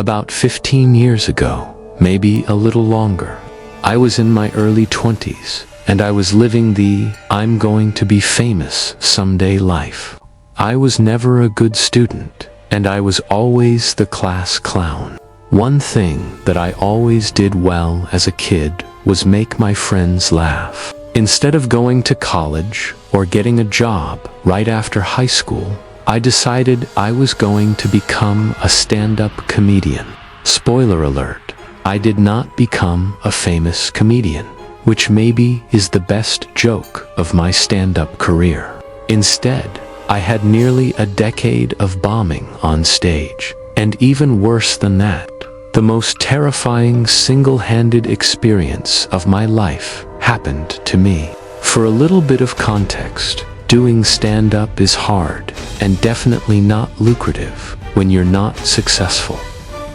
About 15 years ago, maybe a little longer. I was in my early 20s, and I was living the I'm going to be famous someday life. I was never a good student, and I was always the class clown. One thing that I always did well as a kid was make my friends laugh. Instead of going to college or getting a job right after high school, I decided I was going to become a stand-up comedian. Spoiler alert, I did not become a famous comedian, which maybe is the best joke of my stand-up career. Instead, I had nearly a decade of bombing on stage, and even worse than that, the most terrifying single-handed experience of my life happened to me. For a little bit of context, doing stand-up is hard and definitely not lucrative when you're not successful.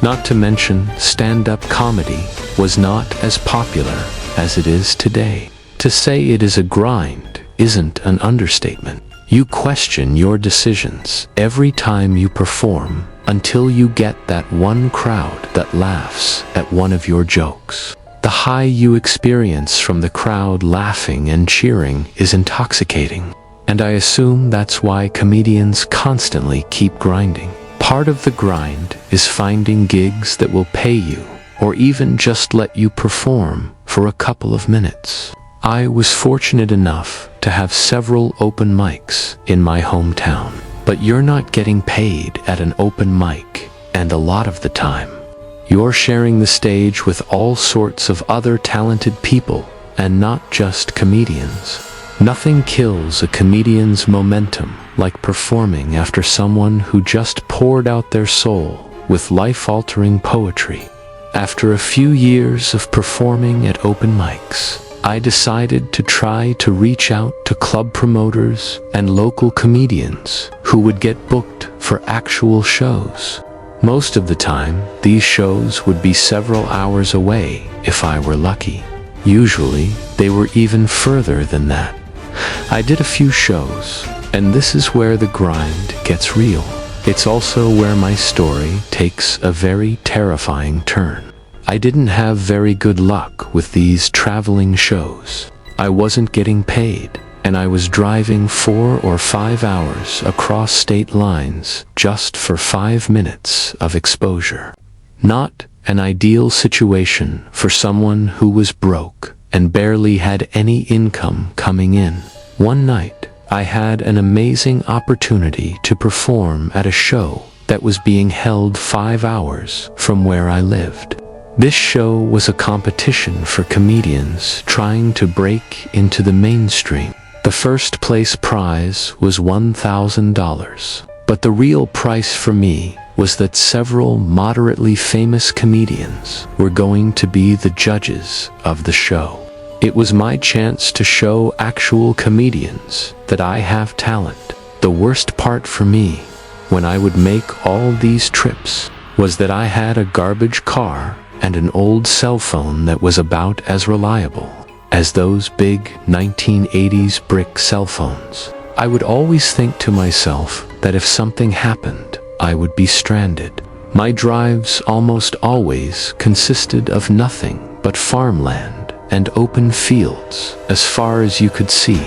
Not to mention, stand-up comedy was not as popular as it is today. To say it is a grind isn't an understatement. You question your decisions every time you perform until you get that one crowd that laughs at one of your jokes. The high you experience from the crowd laughing and cheering is intoxicating, and I assume that's why comedians constantly keep grinding. Part of the grind is finding gigs that will pay you, or even just let you perform for a couple of minutes. I was fortunate enough to have several open mics in my hometown, but you're not getting paid at an open mic, and a lot of the time, you're sharing the stage with all sorts of other talented people, and not just comedians. Nothing kills a comedian's momentum like performing after someone who just poured out their soul with life-altering poetry. After a few years of performing at open mics, I decided to try to reach out to club promoters and local comedians who would get booked for actual shows. Most of the time, these shows would be several hours away if I were lucky. Usually, they were even further than that. I did a few shows, and this is where the grind gets real. It's also where my story takes a very terrifying turn. I didn't have very good luck with these traveling shows. I wasn't getting paid, and I was driving 4 or 5 hours across state lines just for 5 minutes of exposure. Not an ideal situation for someone who was broke and barely had any income coming in. One night, I had an amazing opportunity to perform at a show that was being held 5 hours from where I lived. This show was a competition for comedians trying to break into the mainstream. The first place prize was $1,000, but the real price for me was that several moderately famous comedians were going to be the judges of the show. It was my chance to show actual comedians that I have talent. The worst part for me, when I would make all these trips, was that I had a garbage car and an old cell phone that was about as reliable as those big 1980s brick cell phones. I would always think to myself that if something happened, I would be stranded. My drives almost always consisted of nothing but farmland and open fields as far as you could see.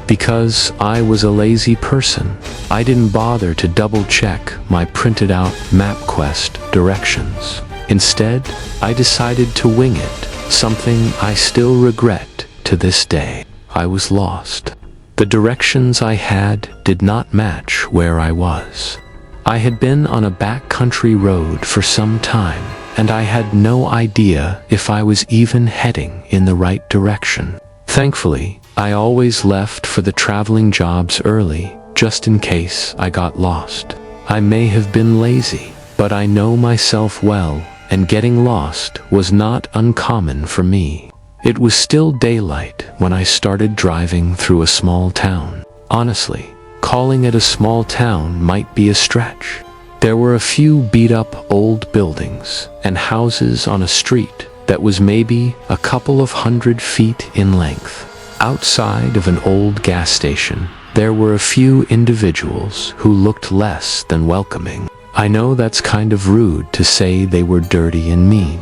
Because I was a lazy person, I didn't bother to double-check my printed-out MapQuest directions. Instead, I decided to wing it, something I still regret to this day. I was lost. The directions I had did not match where I was. I had been on a backcountry road for some time, and I had no idea if I was even heading in the right direction. Thankfully, I always left for the traveling jobs early, just in case I got lost. I may have been lazy, but I know myself well, and getting lost was not uncommon for me. It was still daylight when I started driving through a small town. Honestly, calling it a small town might be a stretch. There were a few beat-up old buildings and houses on a street that was maybe a couple of 100 feet in length. Outside of an old gas station, there were a few individuals who looked less than welcoming. I know that's kind of rude to say they were dirty and mean,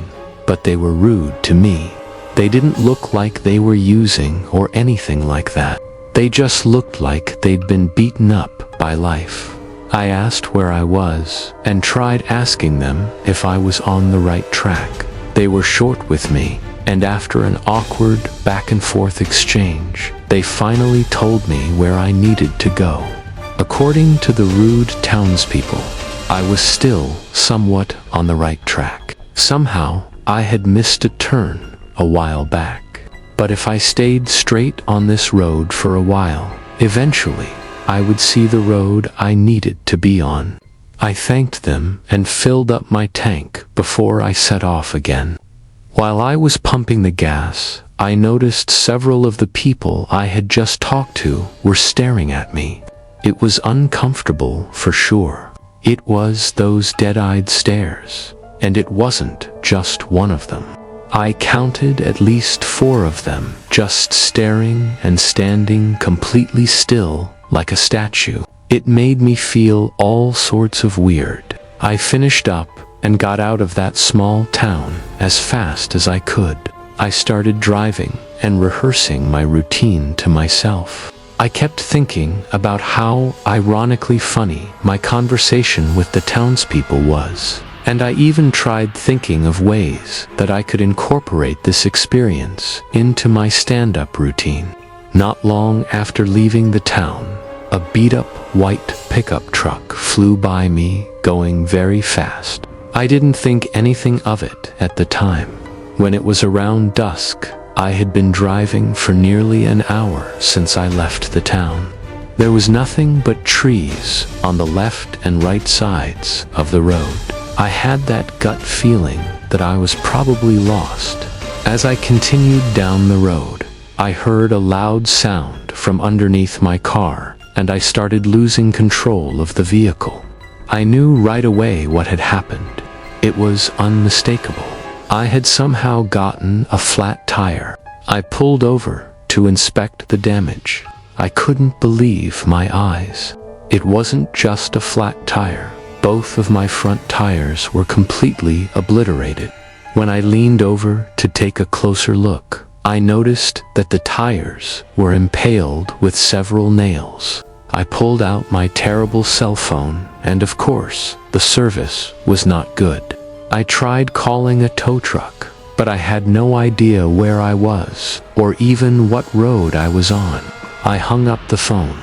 but they were rude to me. They didn't look like they were using or anything like that. They just looked like they'd been beaten up by life. I asked where I was and tried asking them if I was on the right track. They were short with me, and after an awkward back and forth exchange, they finally told me where I needed to go. According to the rude townspeople, I was still somewhat on the right track. Somehow, I had missed a turn a while back. But if I stayed straight on this road for a while, eventually, I would see the road I needed to be on. I thanked them and filled up my tank before I set off again. While I was pumping the gas, I noticed several of the people I had just talked to were staring at me. It was uncomfortable for sure. It was those dead-eyed stares, and it wasn't just one of them. I counted at least 4 of them, just staring and standing completely still like a statue. It made me feel all sorts of weird. I finished up and got out of that small town as fast as I could. I started driving and rehearsing my routine to myself. I kept thinking about how ironically funny my conversation with the townspeople was, and I even tried thinking of ways that I could incorporate this experience into my stand-up routine. Not long after leaving the town, a beat-up white pickup truck flew by me, going very fast. I didn't think anything of it at the time. When it was around dusk, I had been driving for nearly an hour since I left the town. There was nothing but trees on the left and right sides of the road. I had that gut feeling that I was probably lost. As I continued down the road, I heard a loud sound from underneath my car, and I started losing control of the vehicle. I knew right away what had happened. It was unmistakable. I had somehow gotten a flat tire. I pulled over to inspect the damage. I couldn't believe my eyes. It wasn't just a flat tire. Both of my front tires were completely obliterated. When I leaned over to take a closer look, I noticed that the tires were impaled with several nails. I pulled out my terrible cell phone, and of course, the service was not good. I tried calling a tow truck, but I had no idea where I was, or even what road I was on. I hung up the phone.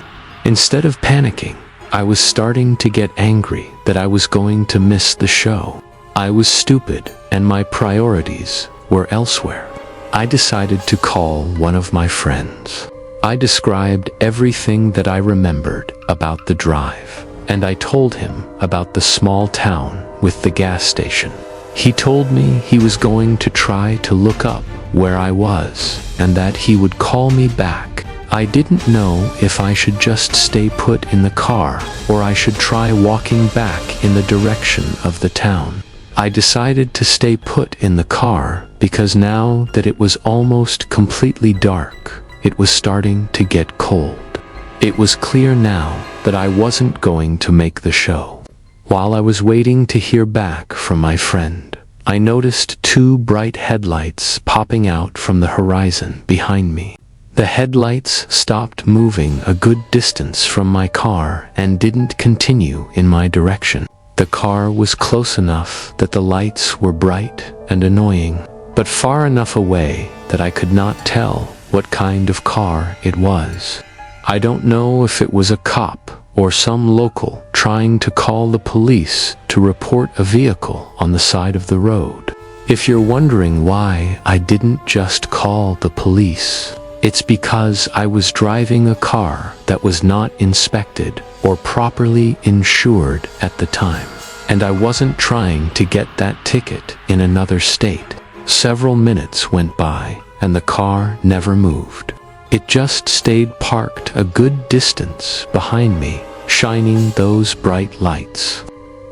Instead of panicking, I was starting to get angry that I was going to miss the show. I was stupid, and my priorities were elsewhere. I decided to call one of my friends. I described everything that I remembered about the drive, and I told him about the small town with the gas station. He told me he was going to try to look up where I was, and that he would call me back. I didn't know if I should just stay put in the car, or I should try walking back in the direction of the town. I decided to stay put in the car because now that it was almost completely dark, it was starting to get cold. It was clear now that I wasn't going to make the show. While I was waiting to hear back from my friend, I noticed 2 bright headlights popping out from the horizon behind me. The headlights stopped moving a good distance from my car and didn't continue in my direction. The car was close enough that the lights were bright and annoying, but far enough away that I could not tell what kind of car it was. I don't know if it was a cop or some local trying to call the police to report a vehicle on the side of the road. If you're wondering why I didn't just call the police, it's because I was driving a car that was not inspected or properly insured at the time, and I wasn't trying to get that ticket in another state. Several minutes went by, and the car never moved. It just stayed parked a good distance behind me, shining those bright lights.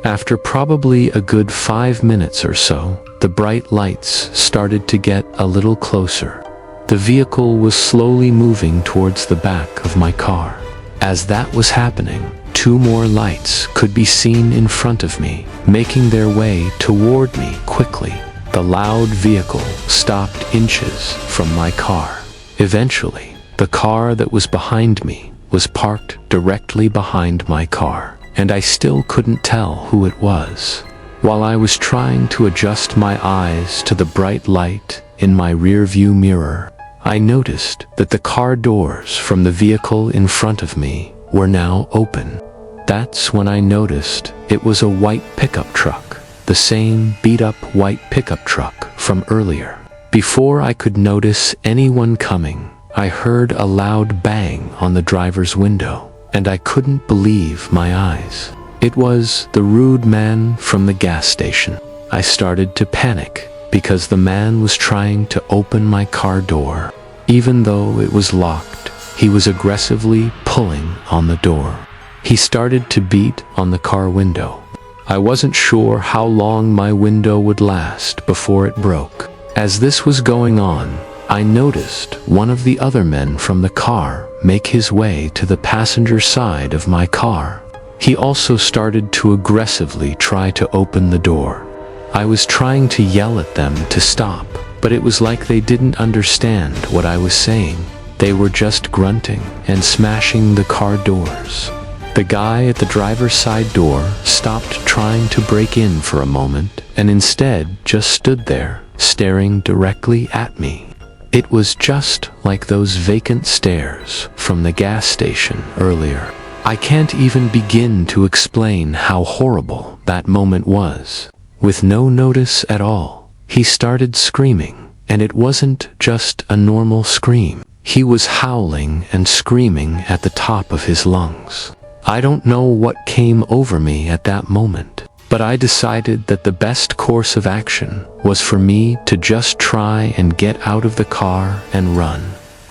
After probably a good 5 minutes or so, the bright lights started to get a little closer. The vehicle was slowly moving towards the back of my car. As that was happening, 2 more lights could be seen in front of me, making their way toward me quickly. The loud vehicle stopped inches from my car. Eventually, the car that was behind me was parked directly behind my car, and I still couldn't tell who it was. While I was trying to adjust my eyes to the bright light in my rearview mirror, I noticed that the car doors from the vehicle in front of me were now open. That's when I noticed it was a white pickup truck, the same beat-up white pickup truck from earlier. Before I could notice anyone coming, I heard a loud bang on the driver's window, and I couldn't believe my eyes. It was the rude man from the gas station. I started to panic because the man was trying to open my car door. Even though it was locked, he was aggressively pulling on the door. He started to beat on the car window. I wasn't sure how long my window would last before it broke. As this was going on, I noticed one of the other men from the car make his way to the passenger side of my car. He also started to aggressively try to open the door. I was trying to yell at them to stop, but it was like they didn't understand what I was saying. They were just grunting and smashing the car doors. The guy at the driver's side door stopped trying to break in for a moment and instead just stood there, staring directly at me. It was just like those vacant stares from the gas station earlier. I can't even begin to explain how horrible that moment was. With no notice at all, he started screaming, and it wasn't just a normal scream. He was howling and screaming at the top of his lungs. I don't know what came over me at that moment, but I decided that the best course of action was for me to just try and get out of the car and run.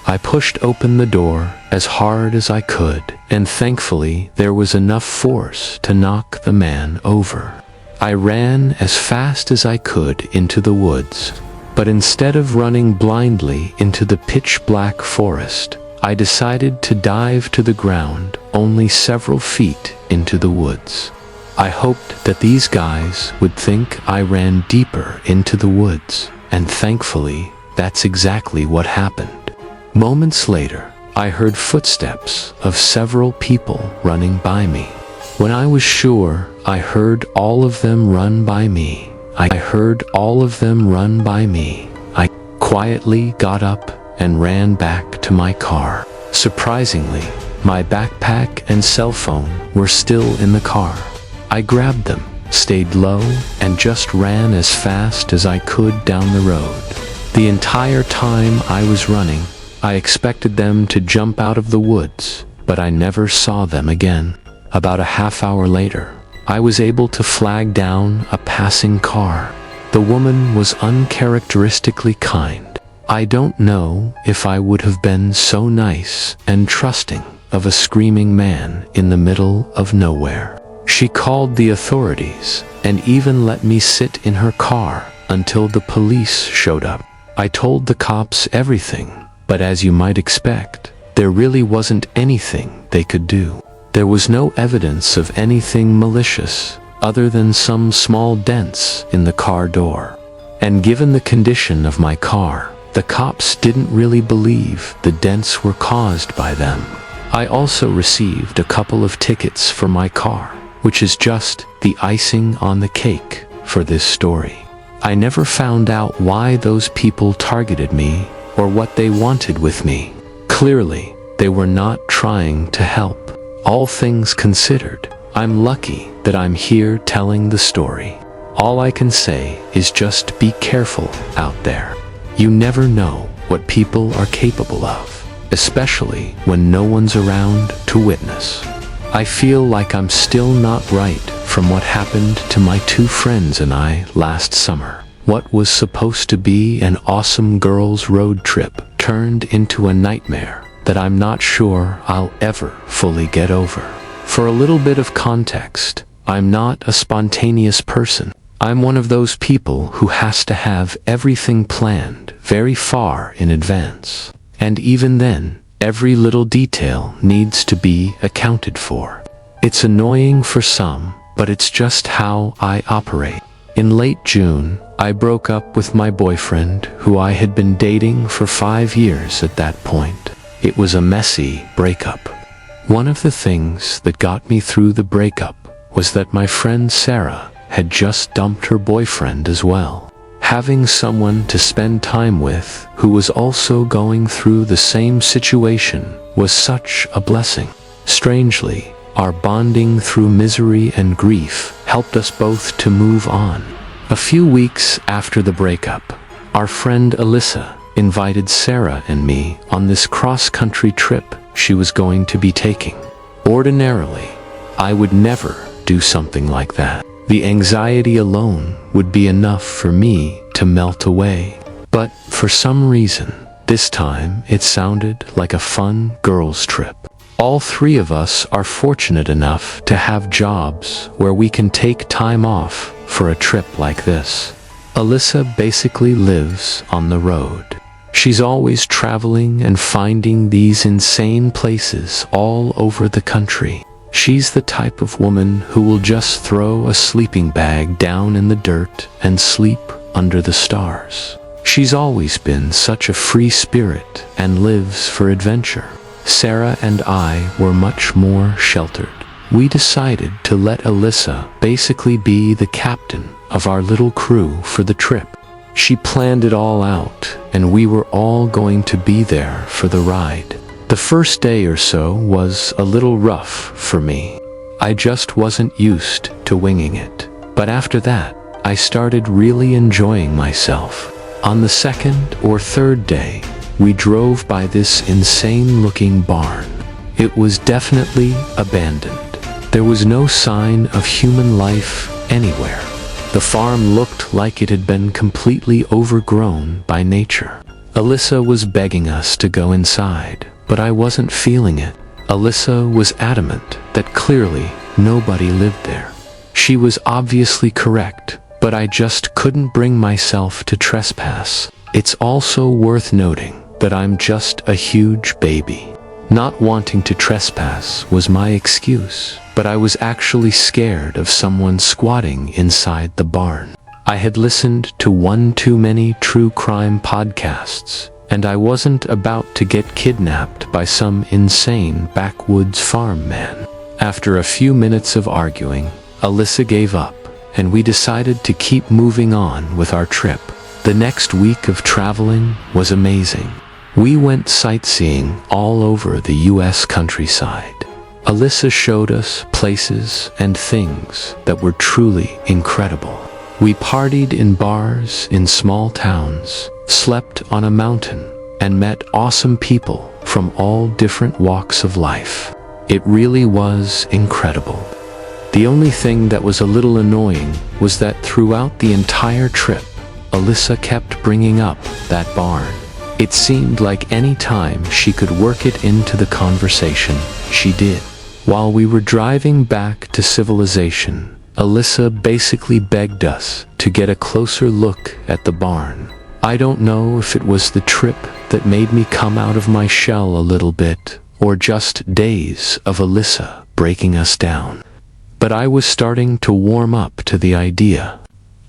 I pushed open the door as hard as I could, and thankfully there was enough force to knock the man over. I ran as fast as I could into the woods, but instead of running blindly into the pitch-black forest, I decided to dive to the ground only several feet into the woods. I hoped that these guys would think I ran deeper into the woods, and thankfully, that's exactly what happened. Moments later, I heard footsteps of several people running by me. When I was sure I heard all of them run by me, I quietly got up and ran back to my car. Surprisingly, my backpack and cell phone were still in the car. I grabbed them, stayed low, and just ran as fast as I could down the road. The entire time I was running, I expected them to jump out of the woods, but I never saw them again. About a half hour later, I was able to flag down a passing car. The woman was uncharacteristically kind. I don't know if I would have been so nice and trusting of a screaming man in the middle of nowhere. She called the authorities and even let me sit in her car until the police showed up. I told the cops everything, but as you might expect, there really wasn't anything they could do. There was no evidence of anything malicious other than some small dents in the car door. And given the condition of my car, the cops didn't really believe the dents were caused by them. I also received a couple of tickets for my car, which is just the icing on the cake for this story. I never found out why those people targeted me or what they wanted with me. Clearly, they were not trying to help. All things considered, I'm lucky that I'm here telling the story. All I can say is just be careful out there. You never know what people are capable of, especially when no one's around to witness. I feel like I'm still not right from what happened to my 2 friends and I last summer. What was supposed to be an awesome girls' road trip turned into a nightmare that I'm not sure I'll ever fully get over. For a little bit of context, I'm not a spontaneous person. I'm one of those people who has to have everything planned very far in advance. And even then, every little detail needs to be accounted for. It's annoying for some, but it's just how I operate. In late June, I broke up with my boyfriend, who I had been dating for 5 years at that point. It was a messy breakup. One of the things that got me through the breakup was that my friend Sarah had just dumped her boyfriend as well. Having someone to spend time with who was also going through the same situation was such a blessing. Strangely, our bonding through misery and grief helped us both to move on. A few weeks after the breakup, our friend Alyssa invited Sarah and me on this cross-country trip she was going to be taking. Ordinarily, I would never do something like that. The anxiety alone would be enough for me to melt away. But for some reason, this time it sounded like a fun girls' trip. All 3 of us are fortunate enough to have jobs where we can take time off for a trip like this. Alyssa basically lives on the road. She's always traveling and finding these insane places all over the country. She's the type of woman who will just throw a sleeping bag down in the dirt and sleep under the stars. She's always been such a free spirit and lives for adventure. Sarah and I were much more sheltered. We decided to let Alyssa basically be the captain of our little crew for the trip. She planned it all out, and we were all going to be there for the ride. The first day or so was a little rough for me. I just wasn't used to winging it. But after that, I started really enjoying myself. On the second or third day, we drove by this insane-looking barn. It was definitely abandoned. There was no sign of human life anywhere. The farm looked like it had been completely overgrown by nature. Alyssa was begging us to go inside, but I wasn't feeling it. Alyssa was adamant that clearly nobody lived there. She was obviously correct, but I just couldn't bring myself to trespass. It's also worth noting that I'm just a huge baby. Not wanting to trespass was my excuse, but I was actually scared of someone squatting inside the barn. I had listened to one too many true crime podcasts, and I wasn't about to get kidnapped by some insane backwoods farm man. After a few minutes of arguing, Alyssa gave up, and we decided to keep moving on with our trip. The next week of traveling was amazing. We went sightseeing all over the U.S. countryside. Alyssa showed us places and things that were truly incredible. We partied in bars in small towns, slept on a mountain, and met awesome people from all different walks of life. It really was incredible. The only thing that was a little annoying was that throughout the entire trip, Alyssa kept bringing up that barn. It seemed like any time she could work it into the conversation, she did. While we were driving back to civilization, Alyssa basically begged us to get a closer look at the barn. I don't know if it was the trip that made me come out of my shell a little bit, or just days of Alyssa breaking us down. But I was starting to warm up to the idea.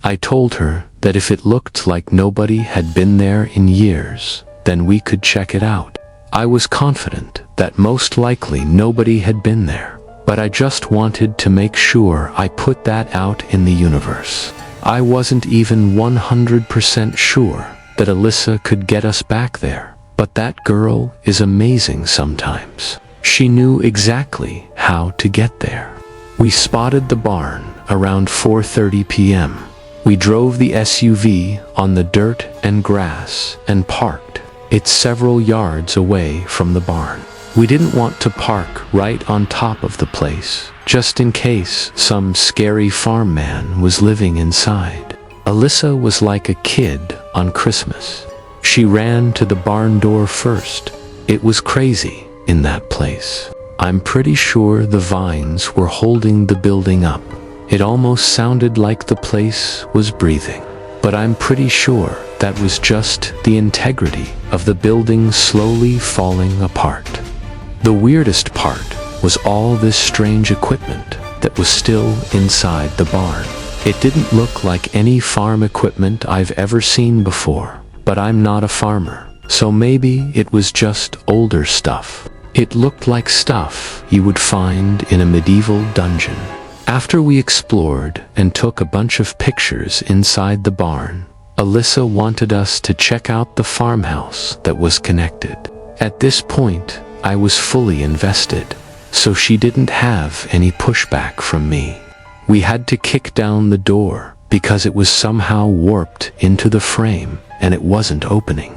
I told her that if it looked like nobody had been there in years, then we could check it out. I was confident that most likely nobody had been there, but I just wanted to make sure I put that out in the universe. I wasn't even 100% sure that Alyssa could get us back there, but that girl is amazing sometimes. She knew exactly how to get there. We spotted the barn around 4:30 p.m. We drove the SUV on the dirt and grass and parked it several yards away from the barn. We didn't want to park right on top of the place, just in case some scary farm man was living inside. Alyssa was like a kid on Christmas. She ran to the barn door first. It was crazy in that place. I'm pretty sure the vines were holding the building up. It almost sounded like the place was breathing. But I'm pretty sure that was just the integrity of the building slowly falling apart. The weirdest part was all this strange equipment that was still inside the barn. It didn't look like any farm equipment I've ever seen before, but I'm not a farmer, so maybe it was just older stuff. It looked like stuff you would find in a medieval dungeon. After we explored and took a bunch of pictures inside the barn, Alyssa wanted us to check out the farmhouse that was connected. At this point, I was fully invested, so she didn't have any pushback from me. We had to kick down the door because it was somehow warped into the frame and it wasn't opening.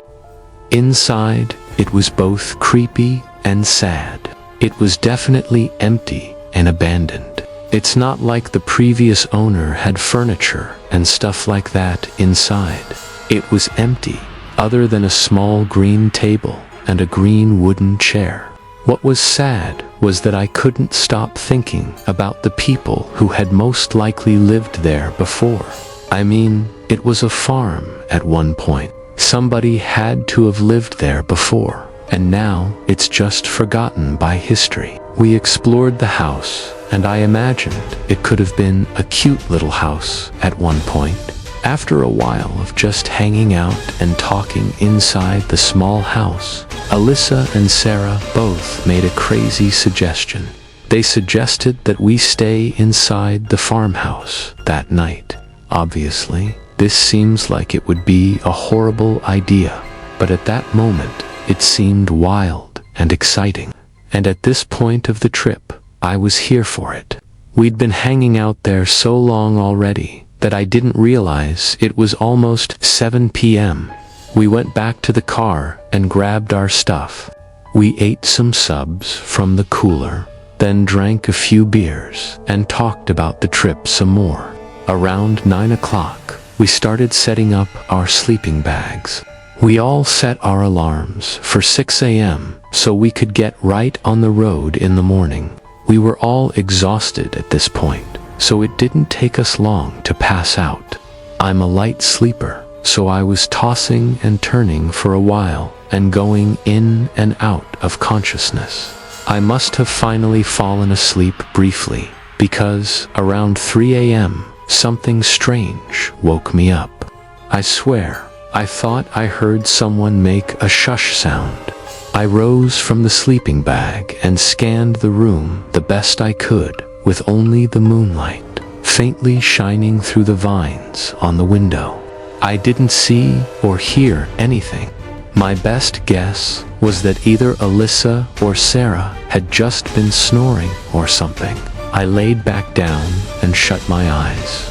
Inside, it was both creepy and sad. It was definitely empty and abandoned. It's not like the previous owner had furniture and stuff like that inside. It was empty, other than a small green table and a green wooden chair. What was sad was that I couldn't stop thinking about the people who had most likely lived there before. I mean, it was a farm at one point. Somebody had to have lived there before, and now it's just forgotten by history. We explored the house, and I imagined it could have been a cute little house at one point. After a while of just hanging out and talking inside the small house, Alyssa and Sarah both made a crazy suggestion. They suggested that we stay inside the farmhouse that night. Obviously, this seems like it would be a horrible idea, but at that moment, it seemed wild and exciting. And at this point of the trip, I was here for it. We'd been hanging out there so long already that I didn't realize it was almost 7 p.m. We went back to the car and grabbed our stuff. We ate some subs from the cooler, then drank a few beers and talked about the trip some more. Around 9 o'clock, we started setting up our sleeping bags. We all set our alarms for 6 a.m. so we could get right on the road in the morning. We were all exhausted at this point, so it didn't take us long to pass out. I'm a light sleeper, so I was tossing and turning for a while and going in and out of consciousness. I must have finally fallen asleep briefly, because around 3 a.m., something strange woke me up. I swear, I thought I heard someone make a shush sound. I rose from the sleeping bag and scanned the room the best I could, with only the moonlight faintly shining through the vines on the window. I didn't see or hear anything. My best guess was that either Alyssa or Sarah had just been snoring or something. I laid back down and shut my eyes.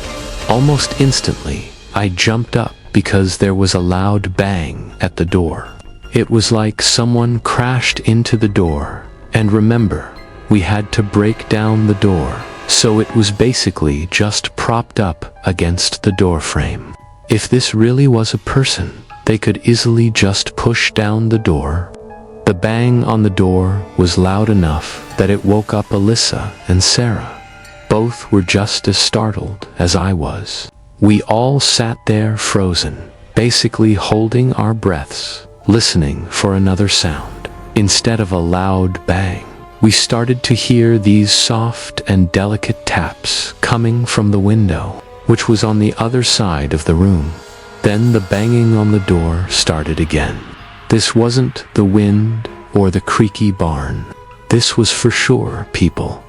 Almost instantly, I jumped up because there was a loud bang at the door. It was like someone crashed into the door, and remember, we had to break down the door, so it was basically just propped up against the door frame. If this really was a person, they could easily just push down the door. The bang on the door was loud enough that it woke up Alyssa and Sarah. Both were just as startled as I was. We all sat there frozen, basically holding our breaths, listening for another sound. Instead of a loud bang, we started to hear these soft and delicate taps coming from the window, which was on the other side of the room. Then the banging on the door started again. This wasn't the wind or the creaky barn. This was for sure people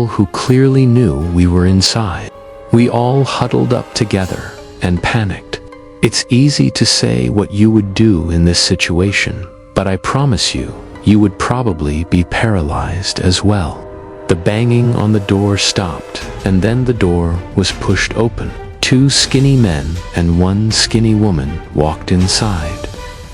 who clearly knew we were inside. We all huddled up together and panicked. It's easy to say what you would do in this situation, but I promise you, you would probably be paralyzed as well. The banging on the door stopped, and then the door was pushed open. 2 skinny men and 1 skinny woman walked inside.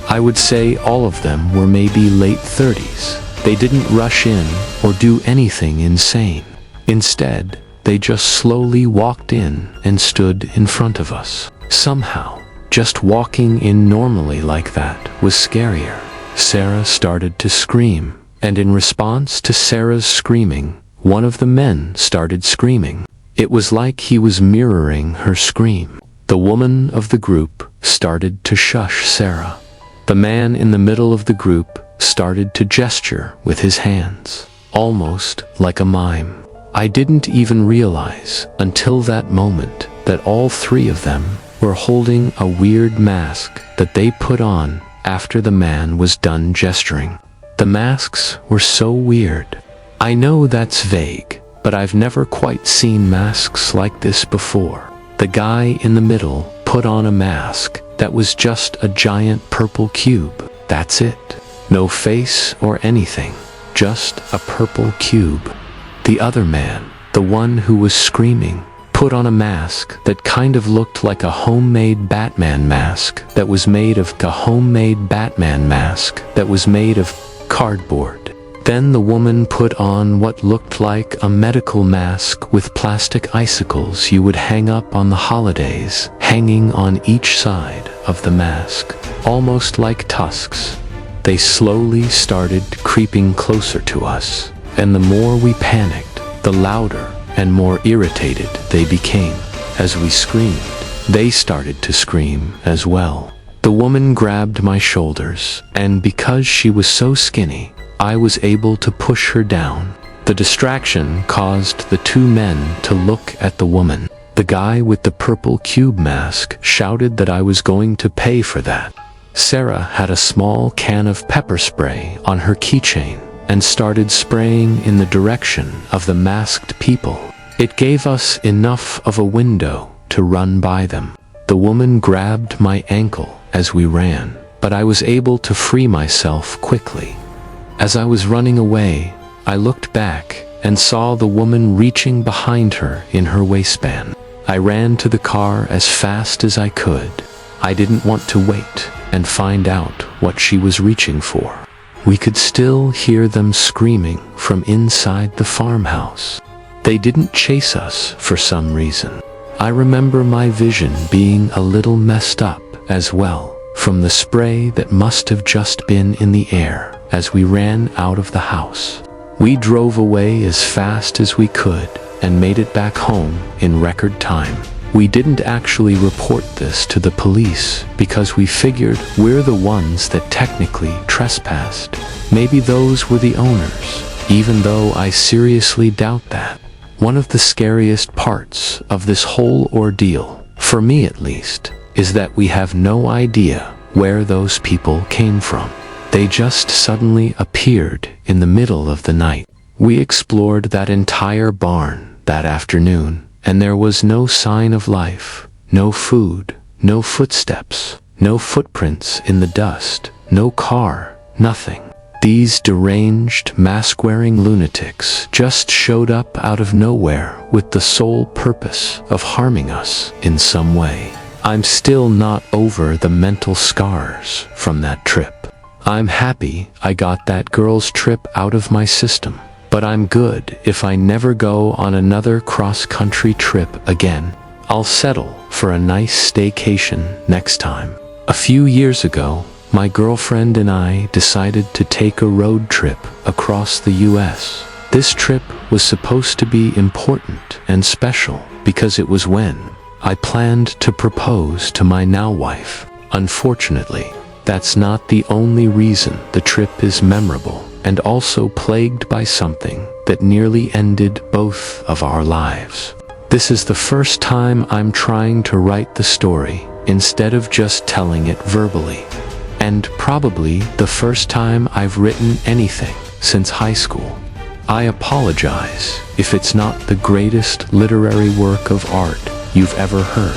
I would say all of them were maybe late 30s. They didn't rush in or do anything insane. Instead, they just slowly walked in and stood in front of us. Somehow, just walking in normally like that was scarier. Sarah started to scream, and in response to Sarah's screaming, one of the men started screaming. It was like he was mirroring her scream. The woman of the group started to shush Sarah. The man in the middle of the group started to gesture with his hands. almost like a mime. I didn't even realize until that moment that all three of them were holding a weird mask that they put on after the man was done gesturing. The masks were so weird. I know that's vague, but I've never quite seen masks like this before. The guy in the middle put on a mask that was just a giant purple cube. That's it. No face or anything, just a purple cube. The other man, the one who was screaming, put on a mask that kind of looked like a homemade Batman mask that was made of cardboard. Then the woman put on what looked like a medical mask with plastic icicles you would hang up on the holidays, hanging on each side of the mask, almost like tusks. They slowly started creeping closer to us, and the more we panicked, the louder and more irritated they became. As we screamed, they started to scream as well. The woman grabbed my shoulders, and because she was so skinny, I was able to push her down. The distraction caused the two men to look at the woman. The guy with the purple cube mask shouted that I was going to pay for that. Sarah had a small can of pepper spray on her keychain and started spraying in the direction of the masked people. It gave us enough of a window to run by them. The woman grabbed my ankle as we ran, but I was able to free myself quickly. As I was running away, I looked back and saw the woman reaching behind her in her waistband. I ran to the car as fast as I could. I didn't want to wait and find out what she was reaching for. We could still hear them screaming from inside the farmhouse. They didn't chase us for some reason. I remember my vision being a little messed up as well, from the spray that must have just been in the air as we ran out of the house. We drove away as fast as we could and made it back home in record time. We didn't actually report this to the police because we figured we're the ones that technically trespassed. Maybe those were the owners, even though I seriously doubt that. One of the scariest parts of this whole ordeal, for me at least, is that we have no idea where those people came from. They just suddenly appeared in the middle of the night. We explored that entire barn that afternoon, and there was no sign of life, no food, no footsteps, no footprints in the dust, no car, nothing. These deranged, mask-wearing lunatics just showed up out of nowhere with the sole purpose of harming us in some way. I'm still not over the mental scars from that trip. I'm happy I got that girl's trip out of my system, but I'm good if I never go on another cross-country trip again. I'll settle for a nice staycation next time. A few years ago, my girlfriend and I decided to take a road trip across the US. This trip was supposed to be important and special because it was when I planned to propose to my now wife. Unfortunately, that's not the only reason the trip is memorable and also plagued by something that nearly ended both of our lives. This is the first time I'm trying to write the story instead of just telling it verbally. And probably the first time I've written anything since high school. I apologize if it's not the greatest literary work of art you've ever heard.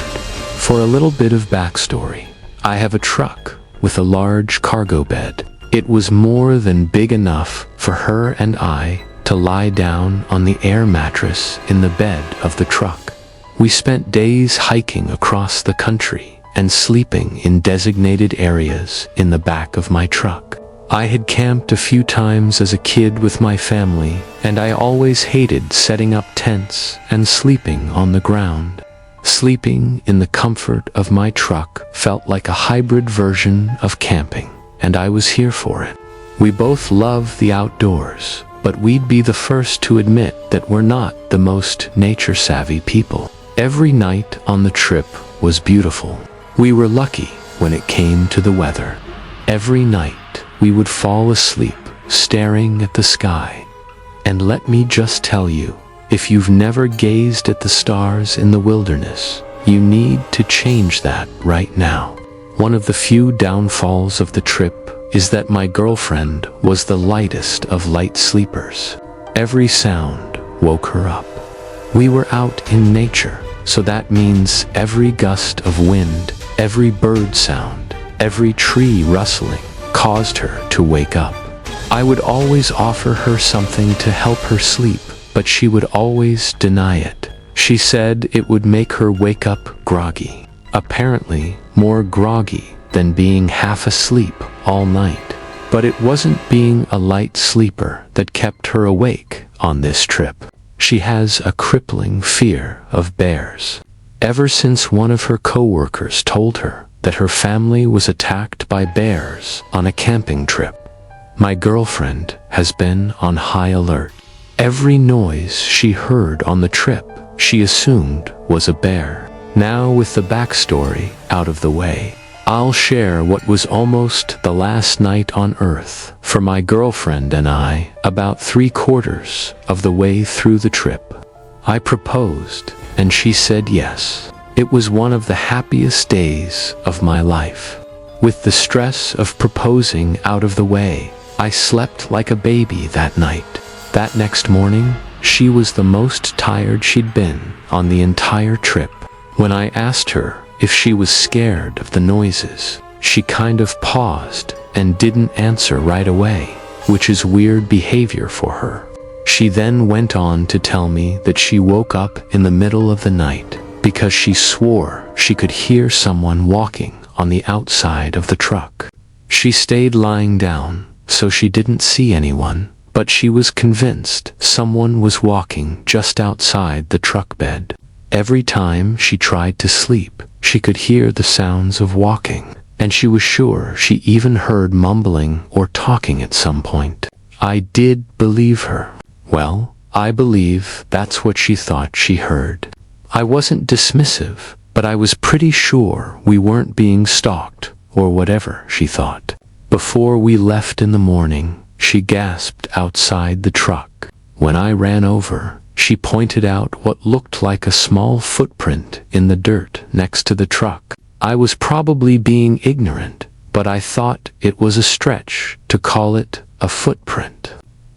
For a little bit of backstory, I have a truck with a large cargo bed. It was more than big enough for her and I to lie down on the air mattress in the bed of the truck. We spent days hiking across the country and sleeping in designated areas in the back of my truck. I had camped a few times as a kid with my family, and I always hated setting up tents and sleeping on the ground. Sleeping in the comfort of my truck felt like a hybrid version of camping, and I was here for it. We both love the outdoors, but we'd be the first to admit that we're not the most nature-savvy people. Every night on the trip was beautiful. We were lucky when it came to the weather. Every night we would fall asleep staring at the sky. And let me just tell you, if you've never gazed at the stars in the wilderness, you need to change that right now. One of the few downfalls of the trip is that my girlfriend was the lightest of light sleepers. Every sound woke her up. We were out in nature, so that means every gust of wind, every bird sound, every tree rustling caused her to wake up. I would always offer her something to help her sleep, but she would always deny it. She said it would make her wake up groggy. Apparently, more groggy than being half asleep all night. But it wasn't being a light sleeper that kept her awake on this trip. She has a crippling fear of bears. Ever since one of her coworkers told her that her family was attacked by bears on a camping trip, my girlfriend has been on high alert. Every noise she heard on the trip, she assumed was a bear. Now, with the backstory out of the way, I'll share what was almost the last night on Earth for my girlfriend and I about 3/4 of the way through the trip. I proposed, and she said yes. It was one of the happiest days of my life. With the stress of proposing out of the way, I slept like a baby that night. That next morning, she was the most tired she'd been on the entire trip. When I asked her if she was scared of the noises, she kind of paused and didn't answer right away, which is weird behavior for her. She then went on to tell me that she woke up in the middle of the night because she swore she could hear someone walking on the outside of the truck. She stayed lying down, so she didn't see anyone, but she was convinced someone was walking just outside the truck bed. Every time she tried to sleep, she could hear the sounds of walking, and she was sure she even heard mumbling or talking at some point. I did believe her. Well, I believe that's what she thought she heard. I wasn't dismissive, but I was pretty sure we weren't being stalked, or whatever she thought. Before we left in the morning, she gasped outside the truck. When I ran over, she pointed out what looked like a small footprint in the dirt next to the truck. I was probably being ignorant, but I thought it was a stretch to call it a footprint.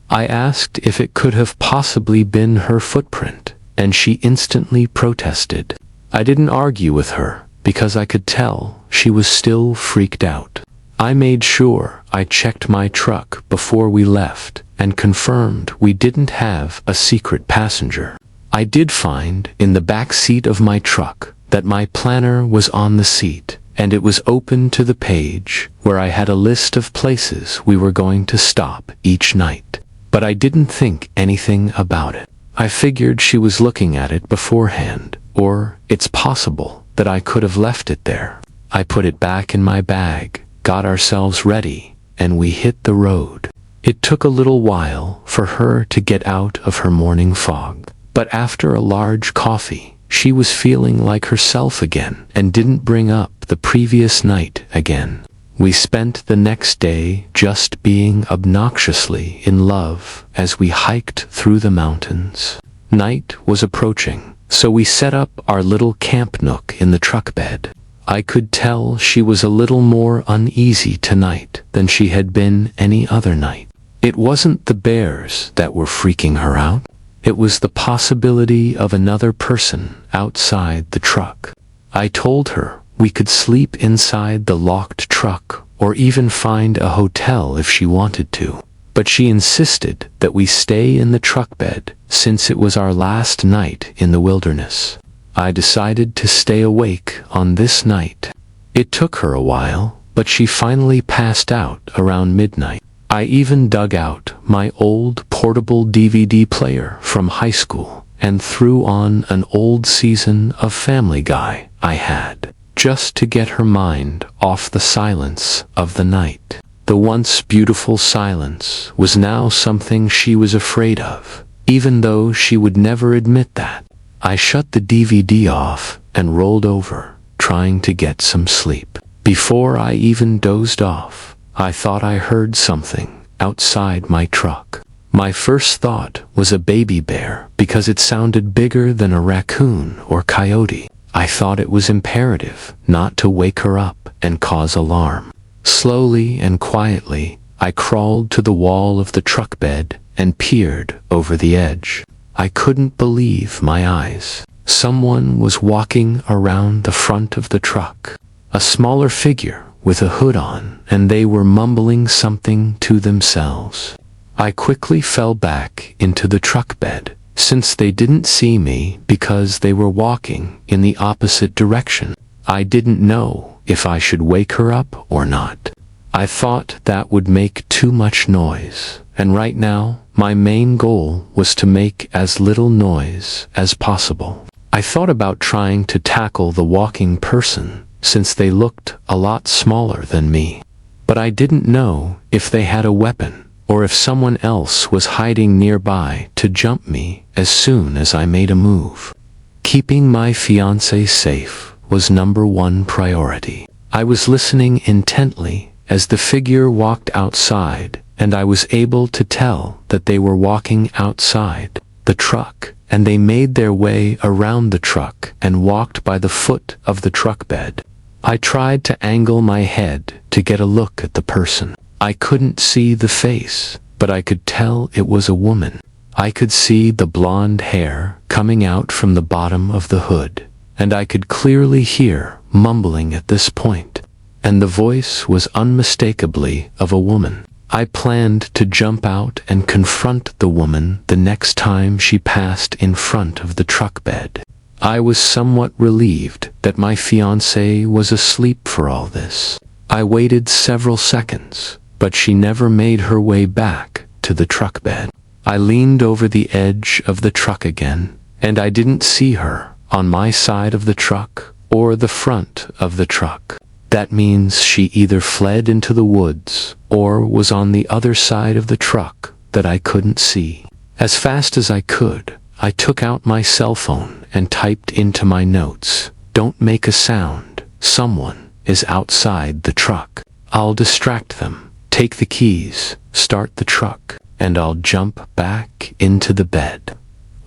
I asked if it could have possibly been her footprint, and she instantly protested. I didn't argue with her, because I could tell she was still freaked out. I made sure I checked my truck before we left and confirmed we didn't have a secret passenger. I did find in the back seat of my truck that my planner was on the seat, and it was open to the page where I had a list of places we were going to stop each night. But I didn't think anything about it. I figured she was looking at it beforehand, or it's possible that I could have left it there. I put it back in my bag, got ourselves ready, and we hit the road. It took a little while for her to get out of her morning fog, but after a large coffee, she was feeling like herself again and didn't bring up the previous night again. We spent the next day just being obnoxiously in love as we hiked through the mountains. Night was approaching, so we set up our little camp nook in the truck bed. I could tell she was a little more uneasy tonight than she had been any other night. It wasn't the bears that were freaking her out. It was the possibility of another person outside the truck. I told her we could sleep inside the locked truck or even find a hotel if she wanted to, but she insisted that we stay in the truck bed since it was our last night in the wilderness. I decided to stay awake on this night. It took her a while, but she finally passed out around midnight. I even dug out my old portable DVD player from high school and threw on an old season of Family Guy I had, just to get her mind off the silence of the night. The once beautiful silence was now something she was afraid of, even though she would never admit that. I shut the DVD off and rolled over, trying to get some sleep. Before I even dozed off, I thought I heard something outside my truck. My first thought was a baby bear because it sounded bigger than a raccoon or coyote. I thought it was imperative not to wake her up and cause alarm. Slowly and quietly, I crawled to the wall of the truck bed and peered over the edge. I couldn't believe my eyes. Someone was walking around the front of the truck. A smaller figure with a hood on, and they were mumbling something to themselves. I quickly fell back into the truck bed, since they didn't see me because they were walking in the opposite direction. I didn't know if I should wake her up or not. I thought that would make too much noise, and right now, my main goal was to make as little noise as possible. I thought about trying to tackle the walking person, since they looked a lot smaller than me. But I didn't know if they had a weapon, or if someone else was hiding nearby to jump me as soon as I made a move. Keeping my fiancé safe was #1 priority. I was listening intently as the figure walked outside, and I was able to tell that they were walking outside the truck, and they made their way around the truck and walked by the foot of the truck bed. I tried to angle my head to get a look at the person. I couldn't see the face, but I could tell it was a woman. I could see the blonde hair coming out from the bottom of the hood, and I could clearly hear mumbling at this point, and the voice was unmistakably of a woman. I planned to jump out and confront the woman the next time she passed in front of the truck bed. I was somewhat relieved that my fiancé was asleep for all this. I waited several seconds, but she never made her way back to the truck bed. I leaned over the edge of the truck again, and I didn't see her on my side of the truck or the front of the truck. That means she either fled into the woods or was on the other side of the truck that I couldn't see. As fast as I could, I took out my cell phone and typed into my notes, "Don't make a sound. Someone is outside the truck. I'll distract them. Take the keys, start the truck, and I'll jump back into the bed."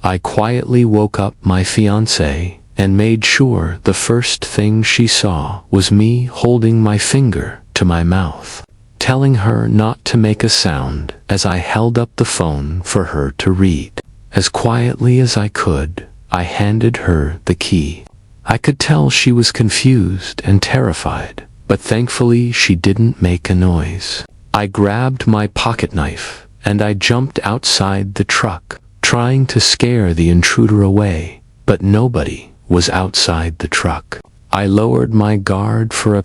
I quietly woke up my fiancé and made sure the first thing she saw was me holding my finger to my mouth, telling her not to make a sound as I held up the phone for her to read. As quietly as I could, I handed her the key. I could tell she was confused and terrified, but thankfully she didn't make a noise. I grabbed my pocket knife, and I jumped outside the truck, trying to scare the intruder away, but nobody was outside the truck. I lowered my guard for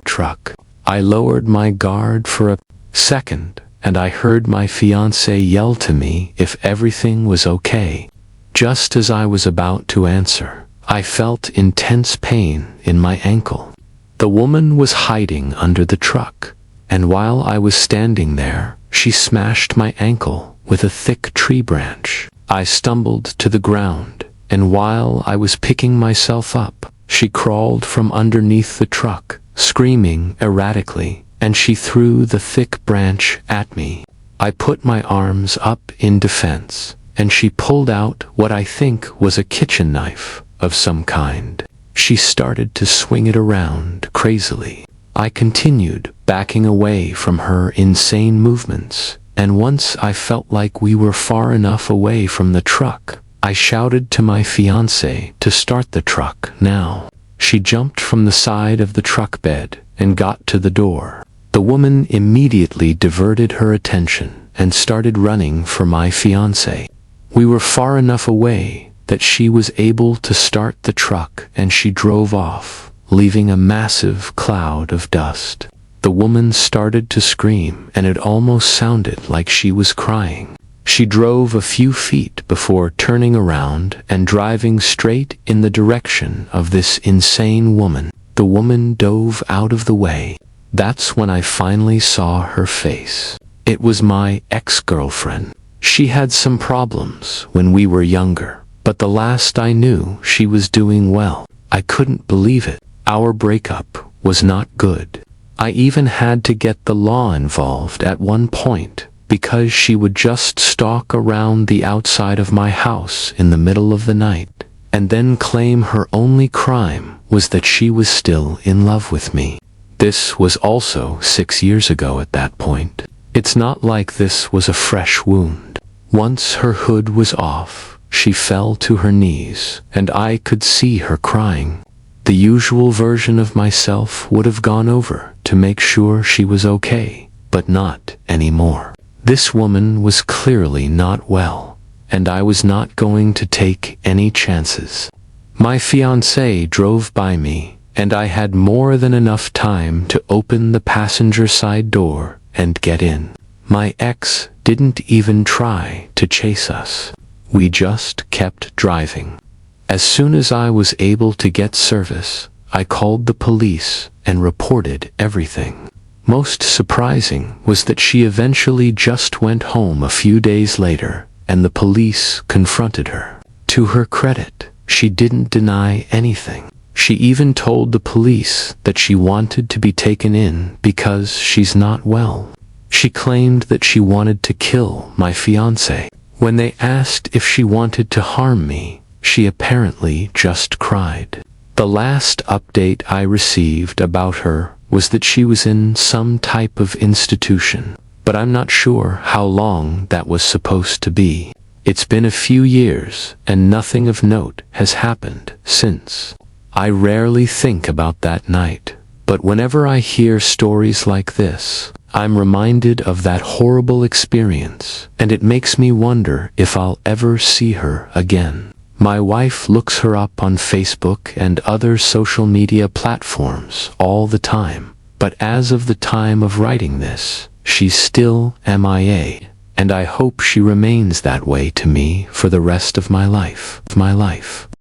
a second, and I heard my fiancé yell to me if everything was okay. Just as I was about to answer, I felt intense pain in my ankle. The woman was hiding under the truck, and while I was standing there, she smashed my ankle with a thick tree branch. I stumbled to the ground, and while I was picking myself up, she crawled from underneath the truck, screaming erratically, and she threw the thick branch at me. I put my arms up in defense, and she pulled out what I think was a kitchen knife of some kind. She started to swing it around crazily. I continued backing away from her insane movements, and once I felt like we were far enough away from the truck, I shouted to my fiancé to start the truck now. She jumped from the side of the truck bed and got to the door. The woman immediately diverted her attention and started running for my fiancé. We were far enough away that she was able to start the truck, and she drove off, leaving a massive cloud of dust. The woman started to scream, and it almost sounded like she was crying. She drove a few feet before turning around and driving straight in the direction of this insane woman. The woman dove out of the way. That's when I finally saw her face. It was my ex-girlfriend. She had some problems when we were younger, but the last I knew, she was doing well. I couldn't believe it. Our breakup was not good. I even had to get the law involved at one point, because she would just stalk around the outside of my house in the middle of the night, and then claim her only crime was that she was still in love with me. This was also 6 years ago at that point. It's not like this was a fresh wound. Once her hood was off, she fell to her knees, and I could see her crying. The usual version of myself would have gone over to make sure she was okay, but not anymore. This woman was clearly not well, and I was not going to take any chances. My fiancé drove by me, and I had more than enough time to open the passenger side door and get in. My ex didn't even try to chase us. We just kept driving. As soon as I was able to get service, I called the police and reported everything. Most surprising was that she eventually just went home a few days later, and the police confronted her. To her credit, she didn't deny anything. She even told the police that she wanted to be taken in because she's not well. She claimed that she wanted to kill my fiancé. When they asked if she wanted to harm me, she apparently just cried. The last update I received about her was that she was in some type of institution, but I'm not sure how long that was supposed to be. It's been a few years, and nothing of note has happened since. I rarely think about that night, but whenever I hear stories like this, I'm reminded of that horrible experience, and it makes me wonder if I'll ever see her again. My wife looks her up on Facebook and other social media platforms all the time, but as of the time of writing this, she's still MIA, and I hope she remains that way to me for the rest of my life.